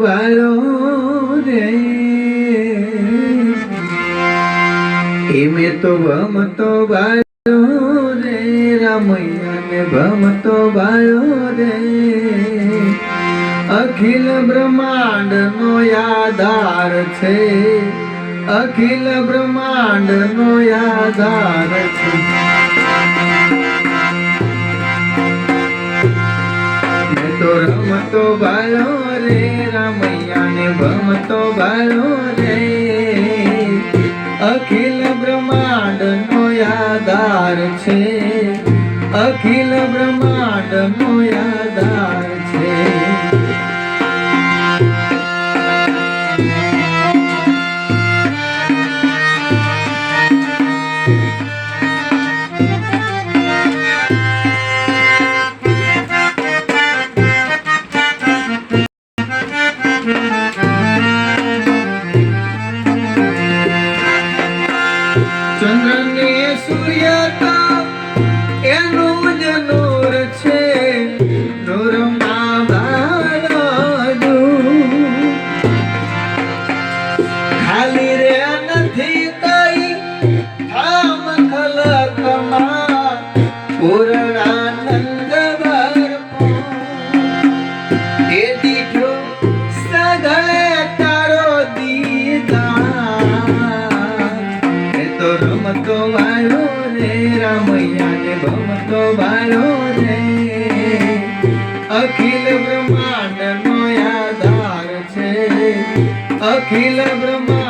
વાલો રે એમે તો ભમતો વાલો રે રામૈયા ને ભમતો વાલો રે અખિલ બ્રહ્માંડ નો આધાર છે અખિલ બ્રહ્માંડ નો આધાર છે મેં તો રમતો બાલો રે રામૈયા ને ભમતો બાલો રે અખિલ બ્રહ્માંડ નો આધાર છે અખિલ બ્રહ્માંડ નો આધાર છે ચંદ્ર ને સૂર્ય તો એનું જ નૂર છે નૂરમાં બાળો ખાલી રે નથી કઈ ધામ ખલકમાં પૂર્ણાનંદ ભરપો એ દીઠો સગળે તારો દીદાર તો રમતો વાલો રે રામૈયા ને ભમતો વાલો રે અખિલ બ્રહ્માંડ નો આધાર છે અખિલ બ્રહ્માંડ